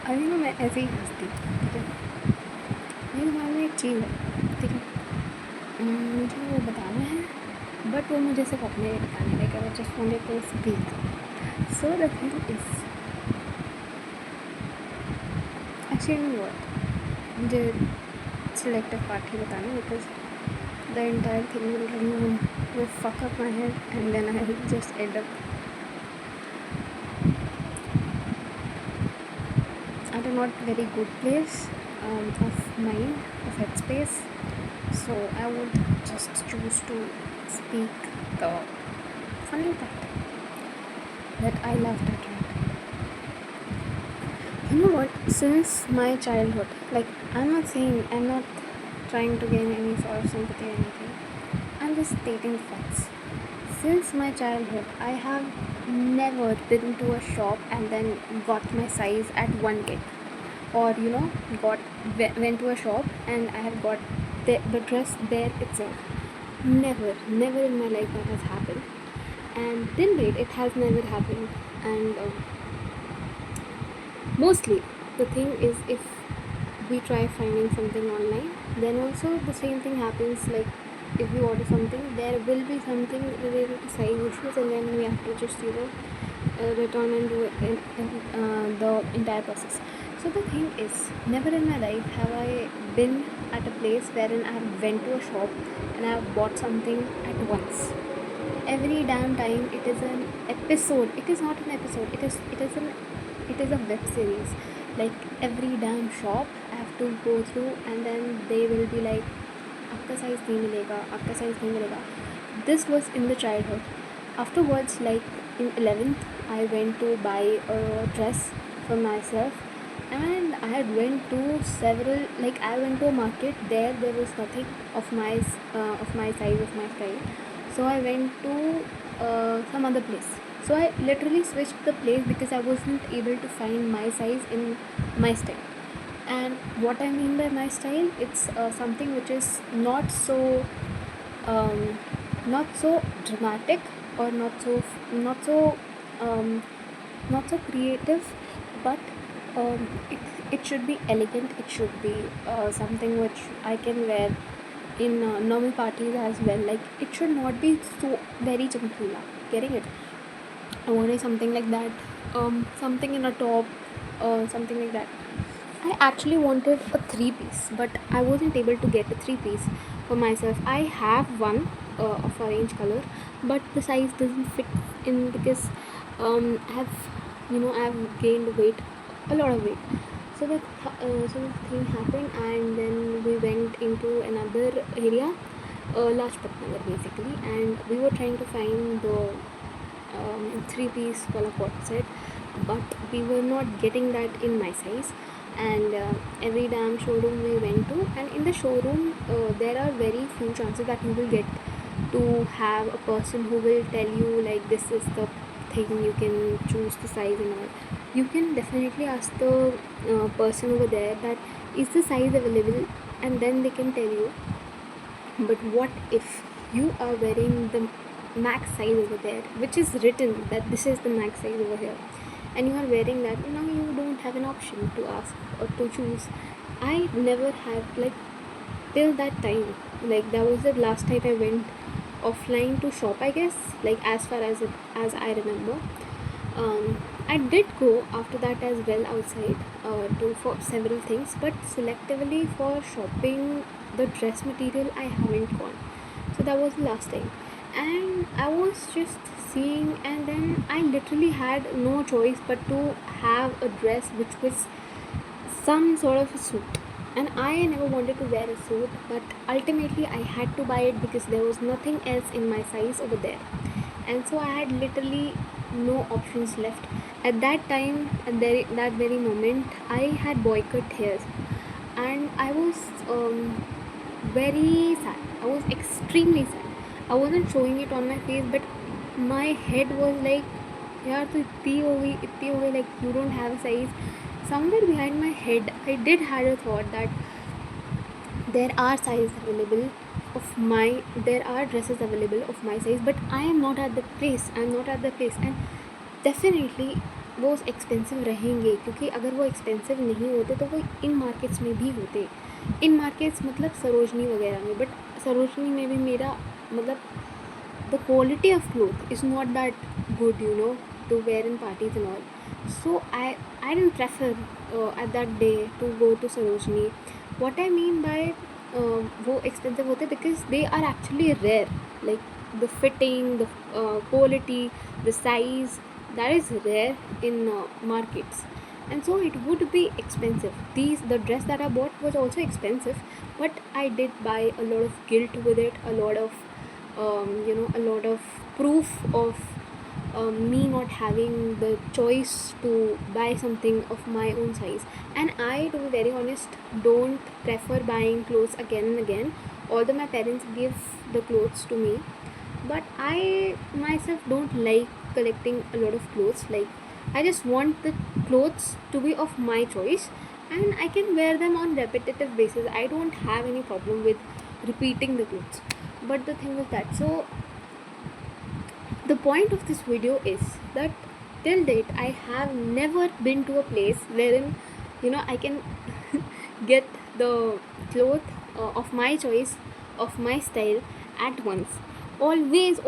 अभी ना मैं ऐसे ही हँसती हूँ, ठीक है। मेरे दिमाग में एक चीज़ है, ठीक है। मुझे वो बताना है, बट वो मुझे सिर्फ अपने लिए बताने like I just wanted to speak. So the thing is actually what मुझे सिलेक्टिव पार्ट ही बताना है because the entire thing will fuck up my head and then I will just end up at a not very good place of mind, of headspace. So I would just choose to speak the funny part that I laughed at. Right? You know what? Since my childhood, like I'm not saying I'm not trying to gain any sort of sympathy or anything. I'm just stating facts. Since my childhood, I have never been to a shop and then got my size at one get, or got went to a shop and I have got the dress there itself. Never in my life that has happened. And till date, it has never happened. And mostly, the thing is, if we try finding something online, then also the same thing happens. Like if we order something, there will be something related to size issues, and then we have to just return and do it in the entire process. So the thing is, never in my life have I been at a place wherein I have went to a shop and I have bought something at once. Every damn time it is an episode. It is not an episode. It is a web series. Like every damn shop I have to go through and then they will be like आपका size नहीं मिलेगा, आपका size नहीं मिलेगा. This was in the childhood. Afterwards, like in 11th, I went to buy a dress for myself, and I had went to several, like I went to a market. There was nothing of my size, of my style. So I went to some other place. So I literally switched the place because I wasn't able to find my size in my style. And what I mean by my style, it's something which is um, not so dramatic, or not so um, not so creative, but it should be elegant. It should be something which I can wear in normal parties as well. Like it should not be so very chamkula. Getting it? I wanted something like that. Something in a top, something like that. I actually wanted a three piece, but I wasn't able to get a three piece for myself. I have one of orange color, but the size doesn't fit in because I've gained weight, a lot of weight. So the thing happened, and then we went into another area, Lajpat Nagar basically, and we were trying to find the three-piece color pot set, but we were not getting that in my size. And every damn showroom we went to, and in the showroom there are very few chances that you will get to have a person who will tell you like this is the thing, you can choose the size and all. You can definitely ask the person over there that is the size available, and then they can tell you. But what if you are wearing the max size over there, which is written that this is the max size over here, and you are wearing that? Now you don't have an option to ask or to choose. I never have, like, till that time, like that was the last time I went offline to shop, I guess, like as far as I remember. I did go after that as well outside to for several things, but selectively for shopping the dress material I haven't gone. So that was the last time, and I was just seeing, and then I literally had no choice but to have a dress which was some sort of a suit. And I never wanted to wear a suit, but ultimately I had to buy it because there was nothing else in my size over there. And so I had literally no options left. At that time, that very moment, I had boycott hairs, and I was very sad. I was extremely sad. I wasn't showing it on my face, but my head was like, यार तो इतनी हो गई, like you don't have a size. Somewhere behind my head, I did had a thought that there are sizes available there are dresses available of my size, but I am not at the place. I'm not at the place, and definitely वो expensive रहेंगे, क्योंकि अगर वो expensive नहीं होते तो वो in markets में भी होते। इन मार्केट्स मतलब सरोजनी वगैरह में, बट सरोजनी में भी मेरा मतलब the quality of cloth is not that good, to wear in parties and all. So I didn't prefer at that day to go to Sarojini. What I mean by वो expensive होते because they are actually rare, like the fitting, the quality, the size, that is rare in markets, and so it would be expensive. The dress that I bought was also expensive, but I did buy a lot of guilt with it, a lot of a lot of proof of me not having the choice to buy something of my own size. And I, to be very honest, don't prefer buying clothes again and again, although my parents give the clothes to me. But I myself don't like collecting a lot of clothes. Like, I just want the clothes to be of my choice and I can wear them on repetitive basis. I don't have any problem with repeating the clothes. But the thing is that, so the point of this video is that till date I have never been to a place wherein I can get the cloth of my choice, of my style at once. Always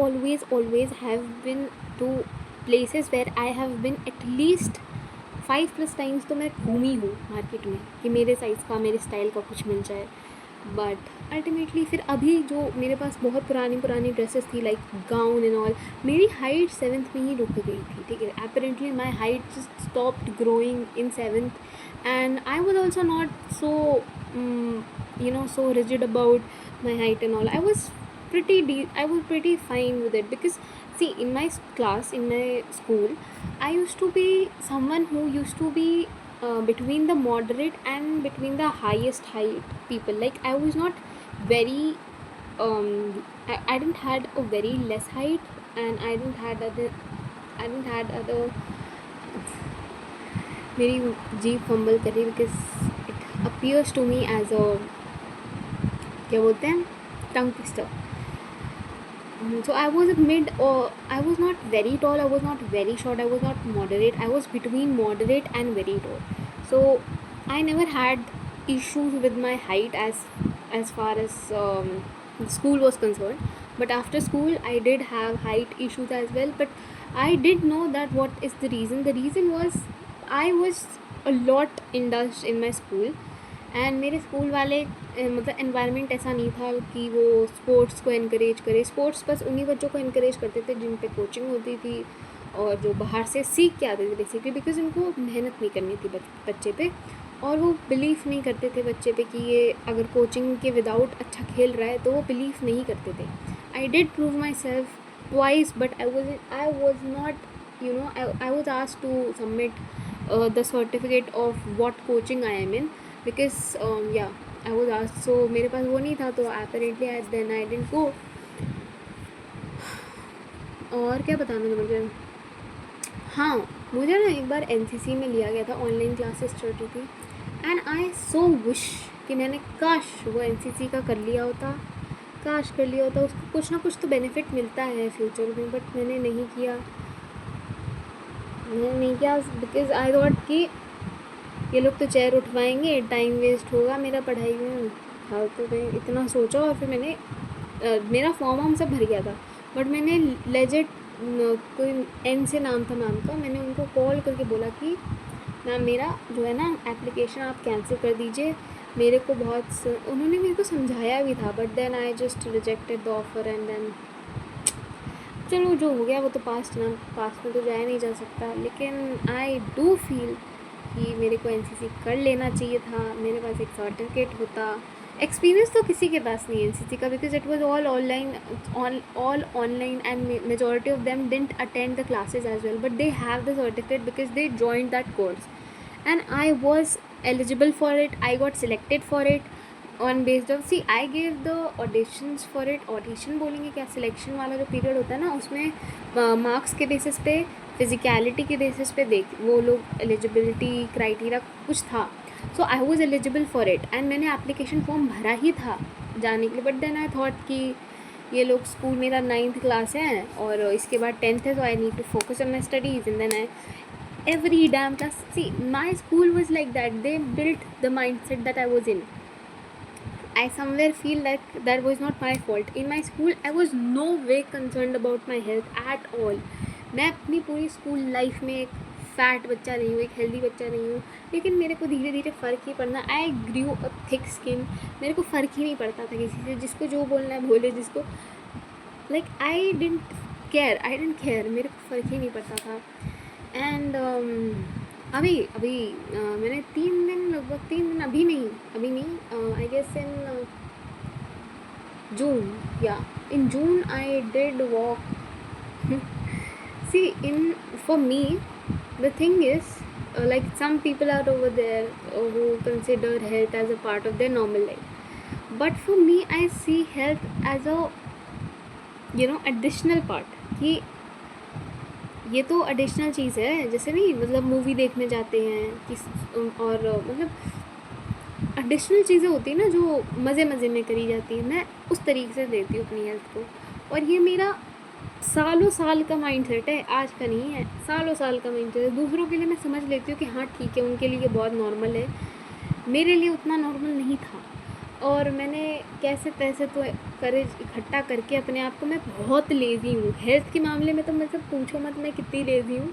have been to places where I have been at least 5+ times. तो मैं घूमी हूँ market में कि मेरे size का, मेरे style का कुछ मिल जाए। बट अल्टीमेटली फिर अभी जो मेरे पास बहुत पुरानी ड्रेसेस थी, लाइक गाउन एंड ऑल, मेरी हाइट 7th में ही रुक गई थी, ठीक है। Apparently my height just stopped growing in 7th and I was also not so so rigid about my height and all. I was pretty fine with it, because see, in my class, in my school, I used to be someone who used to be between the moderate and between the highest height people. Like, I was not very I didn't had a very less height, and I didn't had other मेरी जीभ fumble कर रही, because it appears to me as a, क्या बोलते हैं, tongue twister. So I was I was not very tall, I was not very short, I was not moderate, I was between moderate and very tall. So I never had issues with my height as far as school was concerned. But after school I did have height issues as well. But I did know that what is the reason. The reason was I was a lot indulged in my school. And मेरे school वाले मतलब environment ऐसा नहीं था कि वो sports को encourage करे. स्पोर्ट्स बस उन्हीं बच्चों को इनकरेज करते थे जिन पे कोचिंग होती थी और जो बाहर से सीख के आते थे बेसिकली, बिकॉज उनको मेहनत नहीं करनी थी बच्चे पे, और वो बिलीव नहीं करते थे बच्चे पे कि ये अगर कोचिंग के विदाउट अच्छा खेल रहा है, तो वो बिलीव नहीं करते थे. I did prove myself twice, but I was not I was asked to submit the certificate of what coaching I am in, because I was asked. So मेरे पास वो नहीं था, तो apparently then I didn't go. और क्या बताना था मुझे, हाँ, मुझे ना एक बार NCC में लिया गया था, ऑनलाइन क्लासेस चल रही थी, एंड आई सो विश कि मैंने काश वो NCC का कर लिया होता, उसको कुछ ना कुछ तो बेनिफिट मिलता है फ्यूचर में. बट मैंने नहीं किया बिकॉज आई थॉट कि ये लोग तो चेयर उठवाएंगे, टाइम वेस्ट होगा मेरा पढ़ाई में. फालतू में इतना सोचा, और फिर मैंने मेरा फॉर्म सब भर गया था, बट मैंने लेजिट कोई एन से नाम था मैम का, मैंने उनको कॉल करके बोला कि मैम मेरा जो है ना एप्लीकेशन आप कैंसिल कर दीजिए. मेरे को उन्होंने मेरे को समझाया भी था, but then I just rejected the offer. And then चलो जो हो गया वो तो पास्ट में तो जाया नहीं जा सकता. लेकिन आई डू फील कि मेरे को NCC कर लेना चाहिए था. मेरे पास एक सर्टिफिकेट होता. एक्सपीरियंस तो किसी के पास नहीं है NCC का, because it was all online and majority of them didn't attend the classes as well, but they have the certificate because they joined that course and I was eligible for it. I got selected for it on based of, see I give the auditions for it. Audition बोलेंगे क्या, selection वाला जो period होता है ना, उसमें marks के basis पे, फिज़िकलिटी के बेसिस पे वो लोग एलिजिबिलिटी क्राइटेरिया कुछ था. So I was eligible for it एंड मैंने एप्लीकेशन फॉर्म भरा ही था जाने के लिए. बट देन आई थॉट कि ये लोग, स्कूल मेरा 9th क्लास है और इसके बाद 10th है, तो I need to focus on my studies. And then every damn class. See, my school was like that. They built the mindset that I was in. I somewhere feel like that was not my fault. In my school, I was no way concerned about my health at all. मैं अपनी पूरी school life में एक fat बच्चा नहीं हूँ, एक healthy बच्चा नहीं हूँ, लेकिन मेरे को धीरे धीरे फ़र्क ही पड़ना. आई ग्रू अ थिक स्किन. मेरे को फ़र्क ही नहीं पड़ता था किसी से, जिसको जो बोलना है बोले, जिसको लाइक आई डेंट केयर, मेरे को फ़र्क ही नहीं पड़ता था. एंड अभी अभी मैंने 3 दिन, लगभग 3 दिन, अभी नहीं, आई गेस इन जून, या in June I did walk. See, for me, the thing is, like some people are over there who consider health as a part of their normal life, but for me, I see health as a additional part. कि ये तो additional चीज़ है, जैसे नहीं मतलब movie देखने जाते हैं किस, और मतलब एडिशनल चीज़ें होती है ना जो मज़े मज़े में करी जाती है. मैं उस तरीके से देती हूँ अपनी हेल्थ को. और ये मेरा सालों साल का माइंडसेट है, आज का नहीं है, सालों साल का माइंडसेट है. दूसरों के लिए मैं समझ लेती हूँ कि हाँ ठीक है, उनके लिए बहुत नॉर्मल है, मेरे लिए उतना नॉर्मल नहीं था. और मैंने कैसे पैसे तो करेज इकट्ठा करके अपने आप को, मैं बहुत लेज़ी हूँ हेल्थ के मामले में, तो मतलब पूछो मत मैं कितनी लेज़ी हूँ.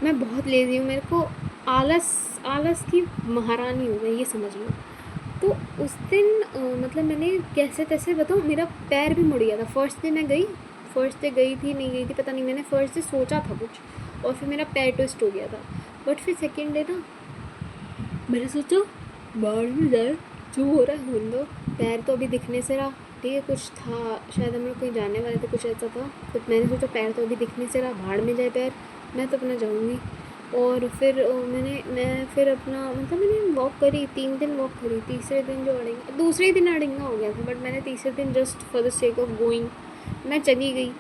मैं बहुत लेज़ी हूँ, मेरे को आलस की महारानी हूँ मैं, ये समझ लो. तो उस दिन मतलब मैंने कैसे तैसे बताऊँ, मेरा पैर भी मुड़ गया था. फर्स्ट डे गई थी नहीं गई थी पता नहीं, मैंने फर्स्ट डे सोचा था कुछ और फिर मेरा पैर ट्विस्ट हो गया था. बट फिर सेकेंड डे ना मैंने सोचा बाहर में जाए, जो हो रहा है होने दो. पैर तो अभी दिखने से रहा, ठीक है, कुछ था शायद हम लोग कहीं जाने वाले थे, कुछ ऐसा था. तो मैंने सोचा पैर तो अभी दिखने से रहा, भाड़ में जाए पैर, मैं तो अपना जाऊँगी. और फिर मैं फिर अपना मतलब मैंने वॉक करी, 3 दिन वॉक करी. तीसरे दिन जो अड़ेंगा, दूसरे ही दिन अड़ेंगा हो गया था, बट मैंने तीसरे दिन just for the sake of going मैं चली गई.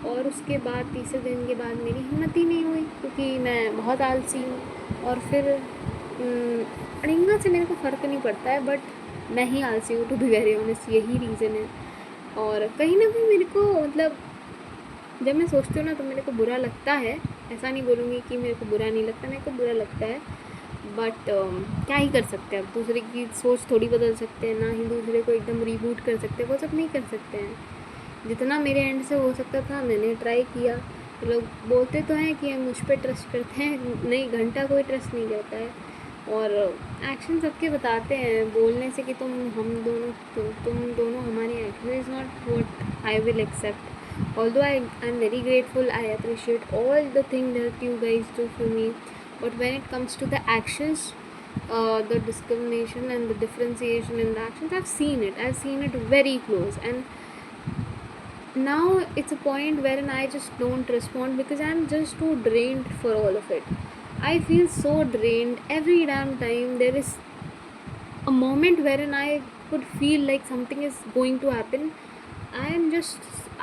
और उसके बाद तीसरे दिन के बाद मेरी हिम्मत ही नहीं हुई, क्योंकि मैं बहुत आलसी हूँ. और फिर अड़ेंगा से मेरे को फ़र्क नहीं पड़ता है, बट मैं ही आलसी हूँ, टू बी वेरी ऑनेस्ट, यही रीज़न है. और कहीं ना कहीं मेरे को मतलब जब मैं सोचती हूँ ना तो मेरे को बुरा लगता है. ऐसा नहीं बोलूँगी कि मेरे को बुरा नहीं लगता, मेरे को बुरा लगता है, बट क्या ही कर सकते हैं. अब दूसरे की सोच थोड़ी बदल सकते हैं, ना ही दूसरे को एकदम रिबूट कर सकते हैं, वो सब नहीं कर सकते हैं. जितना मेरे एंड से हो सकता था मैंने ट्राई किया. लोग बोलते तो हैं कि हम मुझ पर ट्रस्ट करते हैं, नहीं, घंटा कोई ट्रस्ट नहीं करता है. और एक्शन सबके बताते हैं बोलने से कि तुम दोनों हमारे action is not what I will accept. Although I'm very grateful, I appreciate all the things that you guys do for me, but when it comes to the actions, the discrimination and the differentiation in the actions, I've seen it very close, and now it's a point wherein I just don't respond because I'm just too drained for all of it. I feel so drained every damn time. There is a moment wherein I could feel like something is going to happen.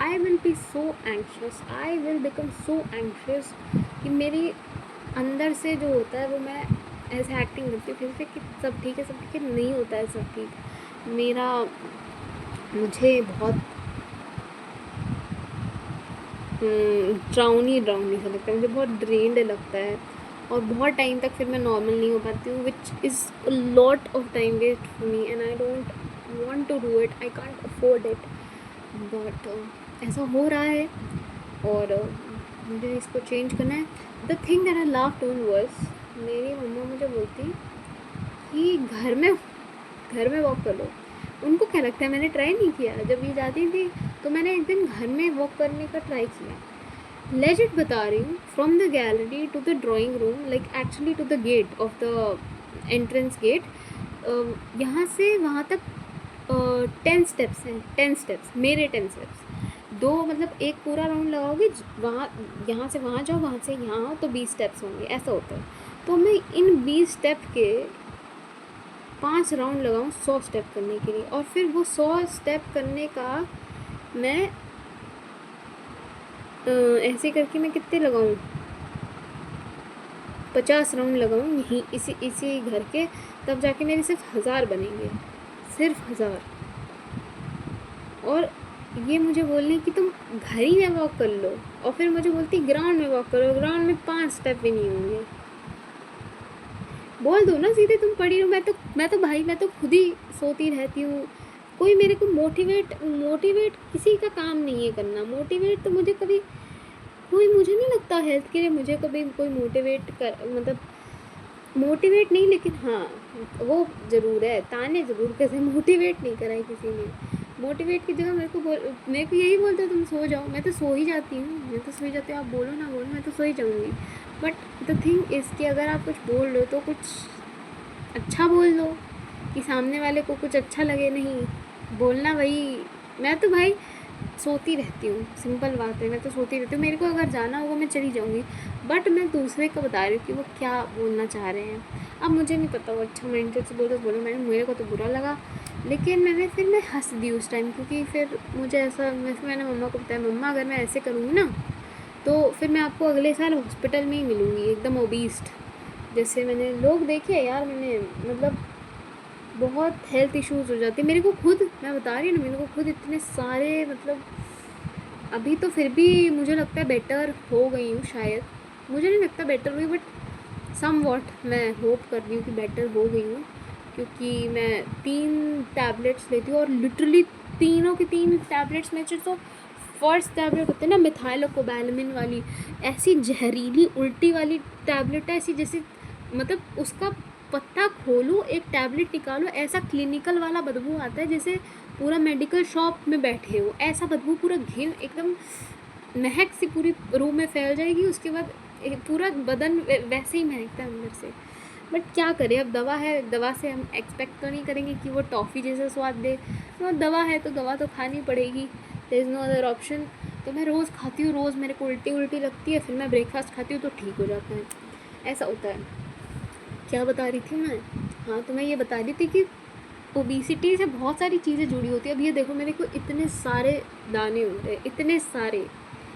I will be so anxious, I will become so anxious कि मेरी अंदर से जो होता है वो मैं ऐसे एक्टिंग करती हूँ फिर से कि सब ठीक है, नहीं होता है सब ठीक. मुझे बहुत ड्राउनी सा लगता है, मुझे बहुत ड्रेन्ड लगता है, और बहुत टाइम तक फिर मैं नॉर्मल नहीं हो पाती हूँ, which is a lot of time waste for me, and I don't want to do it, I can't afford it. But ऐसा हो रहा है और मुझे इसको चेंज करना है. The thing that I laughed on was, मेरी मम्मा मुझे बोलती कि घर में वॉक कर लो. उनको क्या लगता है मैंने ट्राई नहीं किया. जब ये जाती थी तो मैंने एक दिन घर में वॉक करने का ट्राई किया. लेजिट बता रही हूँ, from the gallery to the drawing room, like actually to the gate of the entrance gate, यहाँ से वहाँ तक 10 स्टेप्स हैं. 10 स्टेप्स, मेरे 10 स्टेप्स. दो मतलब एक पूरा राउंड लगाओगे, वहाँ यहाँ से वहाँ जाओ, वहाँ से यहाँ आओ, तो 20 स्टेप्स होंगे, ऐसा होता है. तो मैं इन 20 स्टेप के 5 राउंड लगाऊँ 100 स्टेप करने के लिए, और फिर वो 100 स्टेप करने का मैं ऐसे करके मैं कितने लगाऊँ, 50 राउंड लगाऊँ यहीं इसी घर के, तब जाके मेरे सिर्फ 1000 बनेंगे, सिर्फ 1000. और ये मुझे बोलने कि तुम घर ही में वॉक कर लो, और फिर मुझे बोलती ग्राउंड में वॉक करो, ग्राउंड में 5 स्टेप भी नहीं होंगे। बोल दो ना सीधे तुम पढ़ी हो। मैं तो खुद ही सोती रहती हूँ। कोई मेरे को मोटिवेट किसी का काम नहीं है करना। मोटिवेट तो मुझे कभी कोई, मुझे नहीं लगता हेल्थ के लिए मुझे कभी कोई मोटिवेट कर, मतलब मोटिवेट नहीं, लेकिन हाँ वो ज़रूर है, ताने ज़रूर कैसे मोटिवेट नहीं करा है किसी ने। मोटिवेट की जगह मेरे को यही बोलते तुम सो जाओ। मैं तो सो ही जाती हूँ, आप बोलो ना बोलो, मैं तो सो ही जाऊँगी। बट द थिंग इज़ कि अगर आप कुछ बोल रहे हो तो कुछ अच्छा बोल दो कि सामने वाले को कुछ अच्छा लगे। नहीं बोलना वही, मैं तो भाई सोती रहती हूँ, सिंपल बात है, मैं तो सोती रहती हूँ। मेरे को अगर जाना होगा मैं चली जाऊँगी, बट मैं दूसरे को बता रही हूँ कि वो क्या बोलना चाह रहे हैं। अब मुझे नहीं पता वो अच्छा माइंड से बोलो मेरे को तो बुरा लगा, लेकिन मैं हंस दी उस टाइम, क्योंकि फिर मुझे ऐसा, मैंने मम्मा को बताया, मम्मा अगर मैं ऐसे करूँगी ना तो फिर मैं आपको अगले साल हॉस्पिटल में ही मिलूँगी एकदम ओबीस्ट। जैसे मैंने लोग देखे यार, मैंने मतलब बहुत हेल्थ इश्यूज़ हो जाते मेरे को खुद, मैं बता रही हूँ ना, मेरे को खुद इतने सारे, मतलब अभी तो फिर भी मुझे लगता है बेटर हो गई हूँ शायद। मुझे नहीं लगता बेटर हुई, बट सम वॉट मैं होप कर रही हूँ कि बेटर हो गई हूँ, क्योंकि मैं 3 टैबलेट्स लेती हूँ और लिटरली तीनों की 3 टैबलेट्स में तो फर्स्ट टैबलेट होते हैं ना मिथाइलोकोबैलामिन वाली, ऐसी जहरीली उल्टी वाली टैबलेट है, ऐसी जैसे मतलब उसका पत्ता खोलो, एक टैबलेट निकालो, ऐसा क्लिनिकल वाला बदबू आता है जैसे पूरा मेडिकल शॉप में बैठे हो, ऐसा बदबू, पूरा घिन एकदम महक सी पूरी रूम में फैल जाएगी। उसके बाद पूरा बदन वैसे ही महकता है अंदर से। बट क्या करें, अब दवा है, दवा से हम एक्सपेक्ट तो नहीं करेंगे कि वो टॉफ़ी जैसा स्वाद दे, तो दवा है तो दवा तो खानी पड़ेगी, there is no other option. तो मैं रोज़ खाती हूँ, रोज़ मेरे को उल्टी लगती है, फिर मैं ब्रेकफास्ट खाती हूँ तो ठीक हो जाता है, ऐसा होता है। क्या बता रही थी मैं? हाँ, तो मैं ये बता रही थी कि ओबेसिटी से बहुत सारी चीज़ें जुड़ी होती है। अब ये देखो मेरे को इतने सारे दाने हो रहे,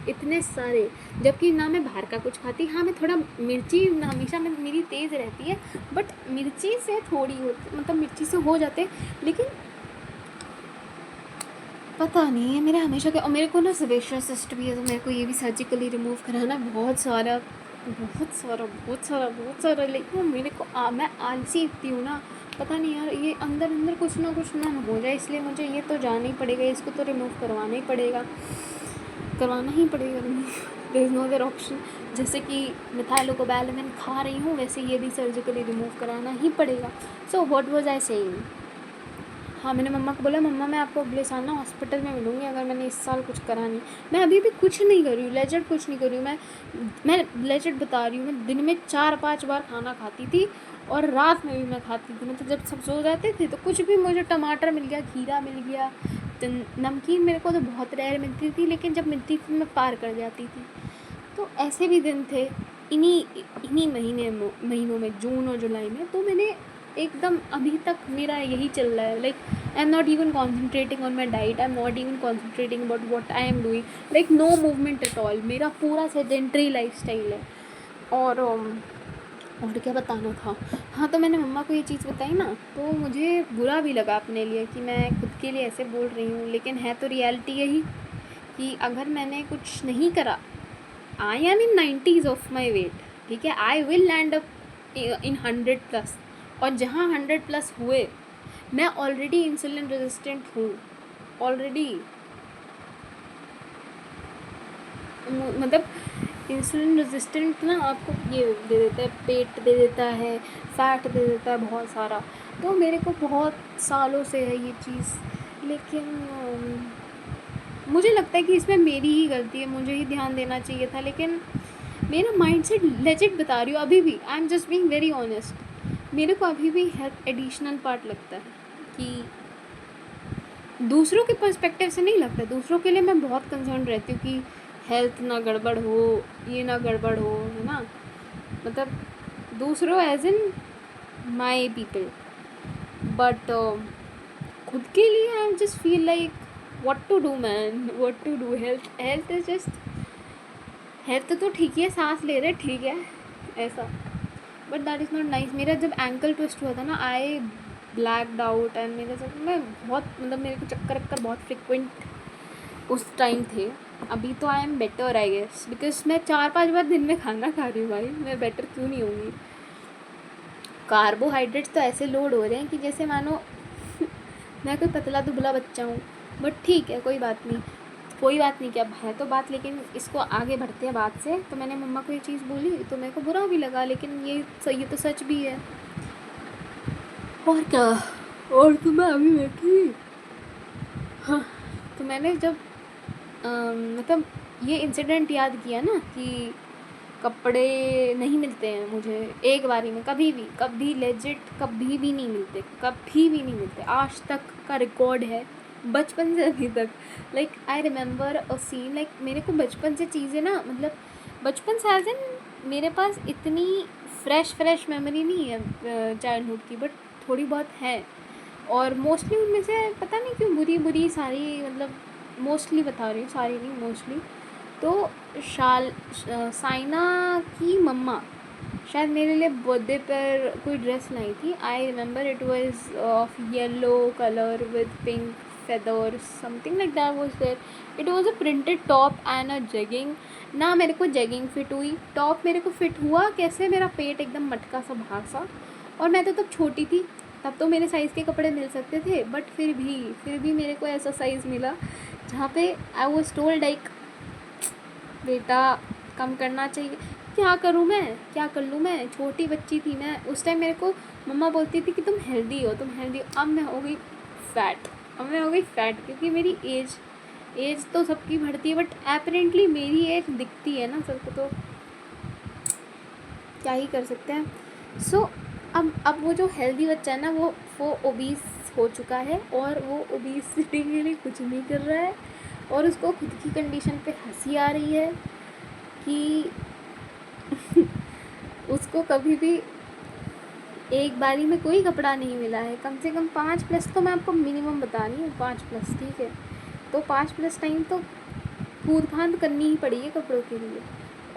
इतने सारे, जबकि ना मैं बाहर का कुछ खाती। हाँ, मैं थोड़ा मिर्ची हमेशा मेरी तेज़ रहती है, बट मिर्ची से थोड़ी होती, मतलब मिर्ची से हो जाते, लेकिन पता नहीं है मेरे हमेशा के। और मेरे को ना सेबेशियस सिस्ट भी है, तो मेरे को ये भी सर्जिकली रिमूव कराना, बहुत सारा। लेकिन मेरे को मैं आलसी इतनी हूँ ना, पता नहीं यार, ये अंदर कुछ ना हो जाए, इसलिए मुझे ये तो जाना ही पड़ेगा, इसको तो रिमूव करवाना ही पड़ेगा, there is no other option. जैसे कि मिथाइलोकोबैलामिन खा रही हूँ, वैसे ये भी सर्जिकली रिमूव कराना ही पड़ेगा। So what was I saying? हाँ, मैंने मम्मा को बोला, मम्मा मैं आपको अगले साल ना हॉस्पिटल में मिलूँगी अगर मैंने इस साल कुछ करा नहीं। मैं अभी भी कुछ नहीं कर रही हूँ, लेजिट कुछ नहीं कर रही हूँ। मैं लेजिट बता रही हूँ, मैं दिन में 4-5 बार खाना खाती थी, और रात में भी मैं खाती थी। मतलब जब सब सो जाते थे तो कुछ भी, मुझे टमाटर मिल गया, खीरा मिल गया, तो नमकीन मेरे को तो बहुत रेयर मिलती थी, लेकिन जब मिलती थी मैं पार कर जाती थी। तो ऐसे भी दिन थे इन्हीं महीनों में, जून और जुलाई में। तो मैंने एकदम अभी तक मेरा यही चल रहा है, like I am not even concentrating on my diet, I am not even concentrating about what I am doing, like no movement at all. मेरा पूरा सेडेंट्री लाइफ स्टाइल है। और क्या बताना था, हाँ, तो मैंने मम्मा को ये चीज़ बताई ना, तो मुझे बुरा भी लगा अपने लिए कि मैं खुद के लिए ऐसे बोल रही हूँ, लेकिन है तो रियलिटी यही कि अगर मैंने कुछ नहीं करा, आई am in 90s of my weight, ठीक है, I will land up in 100+। और जहाँ 100+ हुए, मैं ऑलरेडी इंसुलिन रेजिस्टेंट हूँ ऑलरेडी, मतलब इंसुलिन रेजिस्टेंट ना आपको ये दे देता है, पेट दे देता है, फैट दे देता है बहुत सारा। तो मेरे को बहुत सालों से है ये चीज़, लेकिन मुझे लगता है कि इसमें मेरी ही गलती है, मुझे ही ध्यान देना चाहिए था। लेकिन मेरा माइंडसेट लेजिट बता रही हूँ, अभी भी I am just being very honest, मेरे को अभी भी हेल्थ एडिशनल पार्ट लगता है कि दूसरों के पर्सपेक्टिव से नहीं लगता। दूसरों के लिए मैं बहुत कंसर्न रहती हूँ कि हेल्थ ना गड़बड़ हो, ये ना गड़बड़ हो, है ना, मतलब दूसरों as in my people. But खुद के लिए I just feel like what to do man, what to do. Health is just, health तो ठीक है, सांस ले रहे ठीक है, ऐसा, but that is not nice. मेरा जब एंकल ट्विस्ट हुआ था ना, आई ब्लैकड आउट, एंड मेरे साथ मैं बहुत, मतलब मेरे को चक्कर बहुत फ्रिक्वेंट उस टाइम थे। अभी तो I am better I guess, because मैं 4-5 बार दिन में खाना खा रही हूँ भाई, मैं बेटर क्यों नहीं होंगी। कार्बोहाइड्रेट्स तो ऐसे लोड हो रहे हैं कि जैसे मानो मैं कोई पतला दुबला बच्चा हूँ। बट ठीक है, कोई बात नहीं, कोई बात नहीं, क्या है तो बात, लेकिन इसको आगे बढ़ते हैं बात से। तो मैंने मम्मा को ये चीज़ बोली तो मेरे को बुरा भी लगा, लेकिन ये तो सच भी है। और क्या, और तो मैं अभी बैठी। हाँ, तो मैंने जब मतलब ये इंसिडेंट याद किया ना कि कपड़े नहीं मिलते हैं मुझे एक बारी में, कभी लेजिट कभी भी नहीं मिलते, कभी भी नहीं मिलते, आज तक का रिकॉर्ड है, बचपन से अभी तक। Like I remember a scene, like मेरे को बचपन से चीज़ें ना, मतलब बचपन से एज इन मेरे पास इतनी फ्रेश मेमोरी नहीं है चाइल्डहुड की, बट थोड़ी बहुत है। और मोस्टली उनमें से पता नहीं क्यों बुरी सारी, मतलब मोस्टली बता रही हूँ, सारी नहीं, मोस्टली। तो साइना की मम्मा शायद मेरे लिए बर्थडे पर कोई ड्रेस लाई थी। I remember it was of yellow colour with pink feathers, something like that was there. It was a printed top and a jegging. ना मेरे को जेगिंग फिट हुई, टॉप मेरे को फिट हुआ कैसे, मेरा पेट एकदम मटका सा बाहर सा, और मैं तो तब छोटी थी, तब तो मेरे साइज़ के कपड़े मिल सकते थे, बट फिर भी मेरे को ऐसा साइज़ मिला जहाँ पे आई वॉज टोल्ड लाइक बेटा कम करना चाहिए। क्या करूँ मैं, क्या कर लूँ मैं, छोटी बच्ची थी मैं उस टाइम। मेरे को मम्मा बोलती थी कि तुम हेल्दी हो, तुम हेल्दी हो। अब मैं हो गई फैट, क्योंकि मेरी एज तो सबकी बढ़ती है, बट एपरेंटली मेरी एज दिखती है ना सबको, तो क्या ही कर सकते हैं। सो अब वो जो हेल्दी बच्चा है ना, वो ओबीस हो चुका है, और वो ओबीसिटी के लिए कुछ नहीं कर रहा है, और उसको खुद की कंडीशन पे हंसी आ रही है कि उसको कभी भी एक बारी में कोई कपड़ा नहीं मिला है। कम से कम 5+ तो मैं आपको मिनिमम बता रही हूँ, 5+, ठीक है। तो 5+ टाइम तो कूद फांद करनी ही पड़ी है कपड़ों के लिए,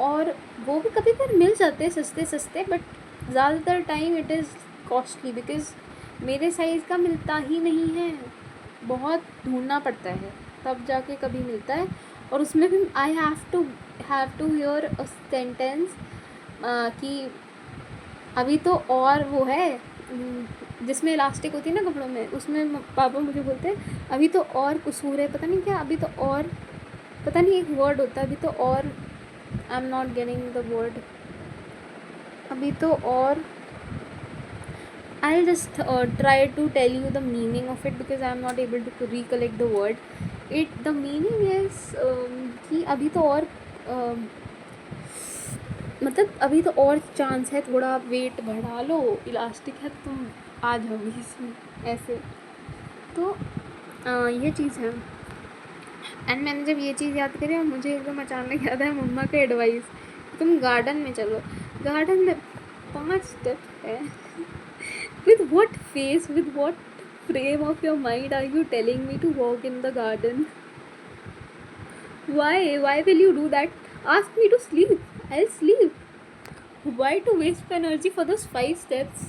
और वो भी कभी कभी मिल जाते हैं सस्ते, बट ज़्यादातर time it is costly, because मेरे साइज़ का मिलता ही नहीं है, बहुत ढूंढना पड़ता है तब जाके कभी मिलता है। और उसमें भी I have to hear a sentence कि अभी तो और वो है जिसमें इलास्टिक होती है ना कपड़ों में, उसमें पापा मुझे बोलते हैं अभी तो और कसूर है, पता नहीं क्या, अभी तो और पता नहीं एक वर्ड होता है अभी तो और, आई am not getting the word, अभी तो और। I'll just try to tell you the meaning of it because I'm not able to recollect the word. The meaning is कि अभी तो और मतलब अभी तो और चांस है, थोड़ा वेट बढ़ा लो, इलास्टिक है तो तुम आ जाओगी इसमें, ऐसे। तो ये चीज़ है। एंड मैंने जब ये चीज़ याद करी, मुझे एकदम अचानक याद है मम्मा का एडवाइस, तुम गार्डन में चलो। गार्डन में 5 स्टेप है। With what face, with what frame of your mind are you telling me to walk in the garden? Why will you do that? Ask me to sleep, I'll sleep. Why to waste energy for those 5 steps?